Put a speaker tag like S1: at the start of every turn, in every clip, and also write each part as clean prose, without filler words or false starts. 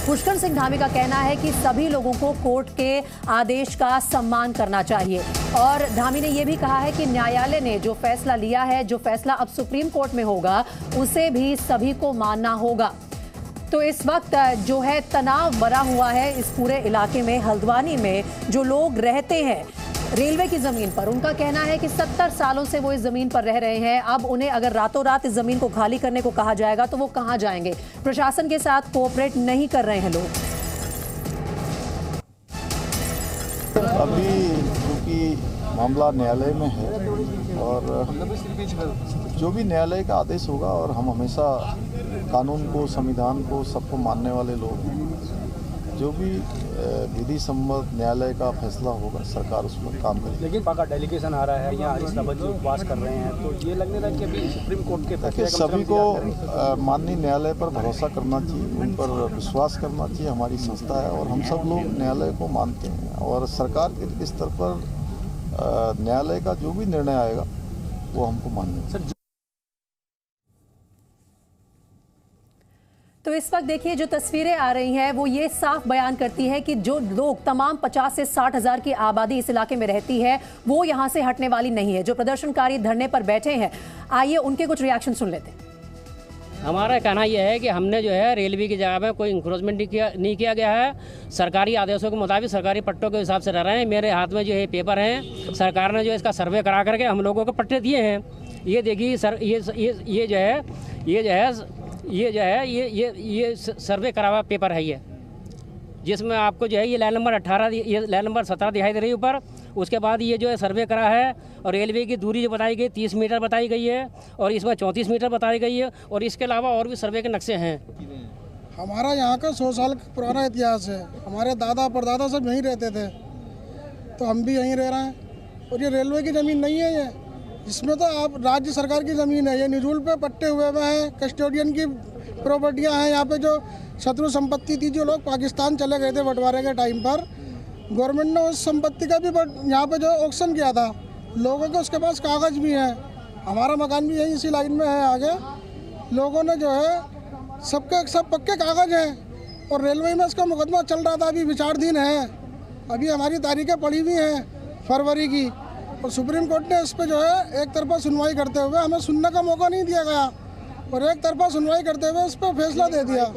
S1: पुष्कर सिंह धामी का कहना है कि सभी लोगों को कोर्ट के आदेश का सम्मान करना चाहिए और धामी ने यह भी कहा है कि न्यायालय ने जो फैसला लिया है, जो फैसला अब सुप्रीम कोर्ट में होगा, उसे भी सभी को मानना होगा। तो इस वक्त जो है तनाव बना हुआ है इस पूरे इलाके में। हल्द्वानी में जो लोग रहते हैं रेलवे की जमीन पर, उनका कहना है कि 70 सालों से वो इस जमीन पर रह रहे हैं। अब उन्हें अगर रातों रात इस जमीन को खाली करने को कहा जाएगा तो वो कहां जाएंगे? प्रशासन के साथ कोऑपरेट नहीं कर रहे हैं लोग।
S2: अभी क्योंकि मामला न्यायालय में है और जो भी न्यायालय का आदेश होगा, और हम हमेशा कानून को, संविधान को, सबको मानने वाले लोग हैं, जो भी विधि सम्मत न्यायालय का फैसला होगा सरकार उस पर काम करेगी।
S3: लेकिन पाका डेलीगेशन आ रहा है, यहाँ हरीश रावत जी उपवास कर रहे हैं, तो ये लगने लगा कि अभी सुप्रीम कोर्ट के फैसले
S2: सभी को माननीय न्यायालय पर भरोसा करना चाहिए, उन पर विश्वास करना चाहिए। हमारी संस्था है और हम सब लोग न्यायालय को मानते हैं और सरकार के स्तर पर न्यायालय का जो भी निर्णय आएगा वो हमको मानना है।
S1: तो इस वक्त देखिए जो तस्वीरें आ रही हैं वो ये साफ बयान करती है कि जो लोग तमाम 50 से 60 हजार की आबादी इस इलाके में रहती है वो यहाँ से हटने वाली नहीं है। जो प्रदर्शनकारी धरने पर बैठे हैं, आइए उनके कुछ रिएक्शन सुन लेते हैं।
S4: हमारा कहना यह है कि हमने जो है रेलवे की जगह में कोई इंक्रोचमेंट नहीं किया गया है। सरकारी आदेशों के मुताबिक सरकारी पट्टों के हिसाब से रह रहे हैं। मेरे हाथ में जो है पेपर हैं, सरकार ने जो इसका सर्वे करा करके हम लोगों को पट्टे दिए हैं। ये देखिए सर, ये सर्वे करा हुआ पेपर है ये, जिसमें आपको जो है ये लाइन नंबर 18, ये लाइन नंबर 17 दिखाई दे रही है ऊपर। उसके बाद ये जो है सर्वे करा है और रेलवे की दूरी जो बताई गई 30 मीटर बताई गई है और इसमें 34 मीटर बताई गई है और इसके अलावा और भी सर्वे के नक्शे हैं।
S5: हमारा यहाँ का 100 साल पुराना इतिहास है। हमारे दादा परदादा सब यहीं रहते थे, तो हम भी यहीं रह रहे हैं। और ये रेलवे की ज़मीन नहीं है, ये इसमें तो आप राज्य सरकार की ज़मीन है। ये निजूल पे पट्टे हुए हैं, कस्टोडियन की प्रॉपर्टियाँ हैं। यहाँ पे जो शत्रु संपत्ति थी, जो लोग पाकिस्तान चले गए थे बंटवारे के टाइम पर, गवर्नमेंट ने उस संपत्ति का भी यहाँ पे जो ऑक्शन किया था, लोगों के उसके पास कागज़ भी हैं। हमारा मकान भी यहीं इसी लाइन में है आगे। लोगों ने जो है सब पक्के कागज़ हैं और रेलवे में इसका मुकदमा चल रहा था, अभी विचाराधीन है। अभी हमारी तारीखें पड़ी हुई हैं फरवरी की, और सुप्रीम कोर्ट ने इस पर जो है एक तरफा सुनवाई करते हुए हमें सुनने का मौका नहीं दिया गया और एक तरफा सुनवाई करते हुए इस पर फैसला दे दिया।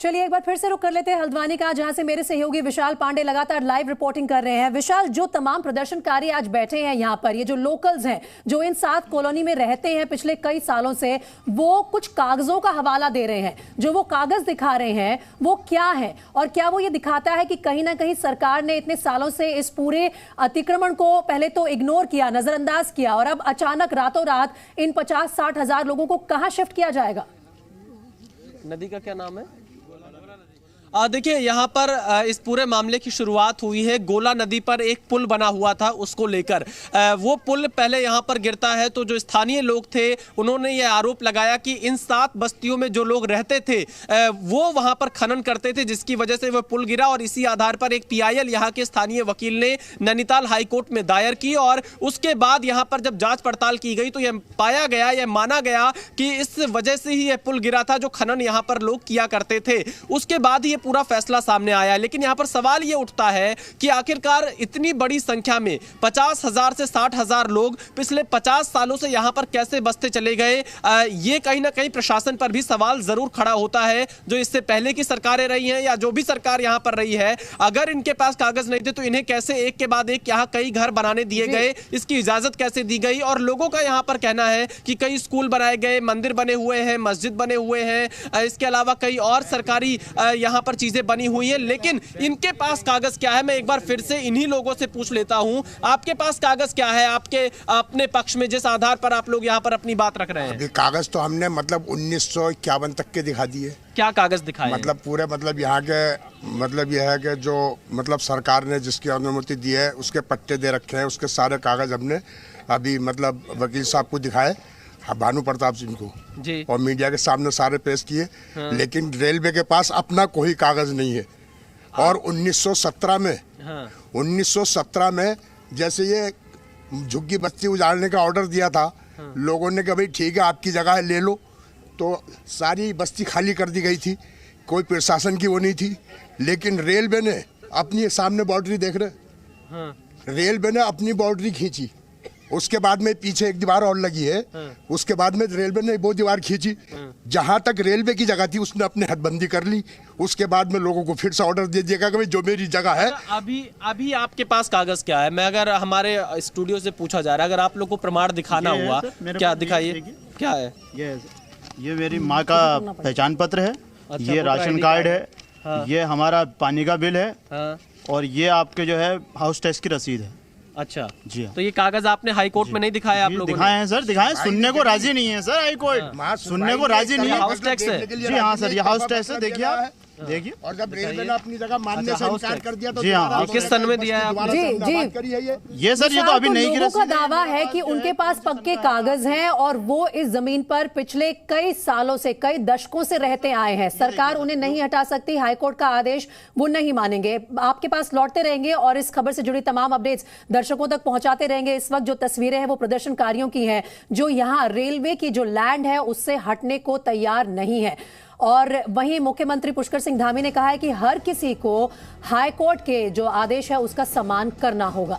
S1: चलिए एक बार फिर से रुक कर लेते हैं हल्द्वानी का, जहां से मेरे सहयोगी विशाल पांडे लगातार लाइव रिपोर्टिंग कर रहे हैं। विशाल, जो तमाम प्रदर्शनकारी आज बैठे हैं यहाँ पर, ये जो लोकल्स हैं जो इन 7 कॉलोनी में रहते हैं पिछले कई सालों से, वो कुछ कागजों का हवाला दे रहे हैं। जो वो कागज दिखा रहे हैं वो क्या है, और क्या वो ये दिखाता है कि कहीं ना कहीं सरकार ने इतने सालों से इस पूरे अतिक्रमण को पहले तो इग्नोर किया, नजरअंदाज किया, और अब अचानक रातों रात इन 50-60 हजार लोगों को कहां शिफ्ट किया जाएगा?
S6: नदी का क्या नाम है? देखिए यहाँ पर इस पूरे मामले की शुरुआत हुई है गोला नदी पर एक पुल बना हुआ था, उसको लेकर। वो पुल पहले यहाँ पर गिरता है तो जो स्थानीय लोग थे उन्होंने ये आरोप लगाया कि इन 7 बस्तियों में जो लोग रहते थे वो वहाँ पर खनन करते थे, जिसकी वजह से वो पुल गिरा। और इसी आधार पर एक PIL यहाँ के स्थानीय वकील ने नैनीताल हाईकोर्ट में दायर की और उसके बाद यहाँ पर जब जाँच पड़ताल की गई तो यह पाया गया, यह माना गया कि इस वजह से ही यह पुल गिरा था जो खनन यहाँ पर लोग किया करते थे। उसके बाद ये पूरा फैसला सामने आया। लेकिन यहां पर सवाल यह उठता है कि आखिरकार इतनी बड़ी संख्या में 50,000 से 60,000 लोग पिछले 50 सालों से यहां पर कैसे बसते चले गए? ये कहीं ना कहीं प्रशासन पर भी सवाल जरूर खड़ा होता है। जो इससे पहले की सरकारें रही हैं या जो भी सरकार यहां पर रही है, अगर इनके पास कागज नहीं थे तो इन्हें कैसे एक के बाद एक यहां कई घर बनाने दिए गए, इसकी इजाजत कैसे दी गई? और लोगों का यहां पर कहना है कि कई स्कूल बनाए गए, मंदिर बने हुए हैं, मस्जिद बने हुए हैं, इसके अलावा कई और सरकारी यहां पर चीजें बनी हुई है। लेकिन इनके पास कागज क्या है? मैं एक बार फिर से इन्हीं लोगों से पूछ लेता हूं, आपके पास कागज क्या है आपके अपने पक्ष में, जिस आधार पर आप लोग यहां पर अपनी बात रख रहे हैं?
S7: अभी कागज तो हमने मतलब 1951 तक के दिखा दिए।
S6: क्या कागज दिखाए?
S7: मतलब पूरे मतलब यहाँ के मतलब यह है कि जो मतलब सरकार ने जिसकी अनुमति दी है उसके पट्टे दे रखे हैं, उसके सारे कागज हमने अभी मतलब वकील साहब को दिखाए, भानु प्रताप सिंह को जी, और मीडिया के सामने सारे पेश किए। हाँ। लेकिन रेलवे के पास अपना कोई कागज नहीं है। हाँ। और 1917 में 1917 में जैसे ये झुग्गी बस्ती उजाड़ने का ऑर्डर दिया था, हाँ। लोगों ने कहा भाई ठीक है आपकी जगह है ले लो, तो सारी बस्ती खाली कर दी गई थी, कोई प्रशासन की वो नहीं थी। लेकिन रेलवे ने अपनी सामने बाउंड्री देख रहे, रेलवे ने अपनी बाउंड्री खींची, उसके बाद में पीछे एक दीवार और लगी है, उसके बाद में रेलवे ने वो दीवार खींची, जहां तक रेलवे की जगह थी उसने अपने हदबंदी कर ली। उसके बाद में लोगों को फिर से ऑर्डर दे दिया कि जो मेरी जगह है।
S6: अभी आपके पास कागज क्या है? मैं अगर हमारे स्टूडियो से पूछा जा रहा है, अगर आप लोग को प्रमाण दिखाना हुआ, क्या दिखाइए, क्या है?
S8: ये मेरी माँ का पहचान पत्र है, ये राशन कार्ड है, ये हमारा पानी का बिल है, और ये आपके जो है हाउस टैक्स की रसीद है।
S6: अच्छा
S8: जी।
S6: तो ये कागज आपने हाई कोर्ट में नहीं दिखाया? आप लोगों ने
S8: दिखाए हैं सर, दिखाए, सुनने को राजी नहीं है सर हाई कोर्ट, सुनने को राजी नहीं है।
S6: हाउस टैक्स है?
S8: जी हाँ सर, ये हाउस टैक्स है, देखिए आप, देखिए।
S7: और जब रेलवे ने अपनी जगह मानने से इनकार कर दिया तो
S8: जी हाँ,
S6: ये किस सन में दिया है आपने?
S8: ये सर, ये तो अभी नहीं
S1: लोगों का दावा है कि उनके पास पक्के कागज हैं और वो इस जमीन पर पिछले कई सालों से, कई दशकों से रहते आए हैं। सरकार उन्हें नहीं हटा सकती, हाईकोर्ट का आदेश वो नहीं मानेंगे। आपके पास लौटते रहेंगे और इस खबर से जुड़ी तमाम अपडेट्स दर्शकों तक पहुंचाते रहेंगे। इस वक्त जो तस्वीरें हैं वो प्रदर्शनकारियों की हैं जो यहाँ रेलवे की जो लैंड है उससे हटने को तैयार नहीं है। और वहीं मुख्यमंत्री पुष्कर सिंह धामी ने कहा है कि हर किसी को हाईकोर्ट के जो आदेश है उसका सम्मान करना होगा।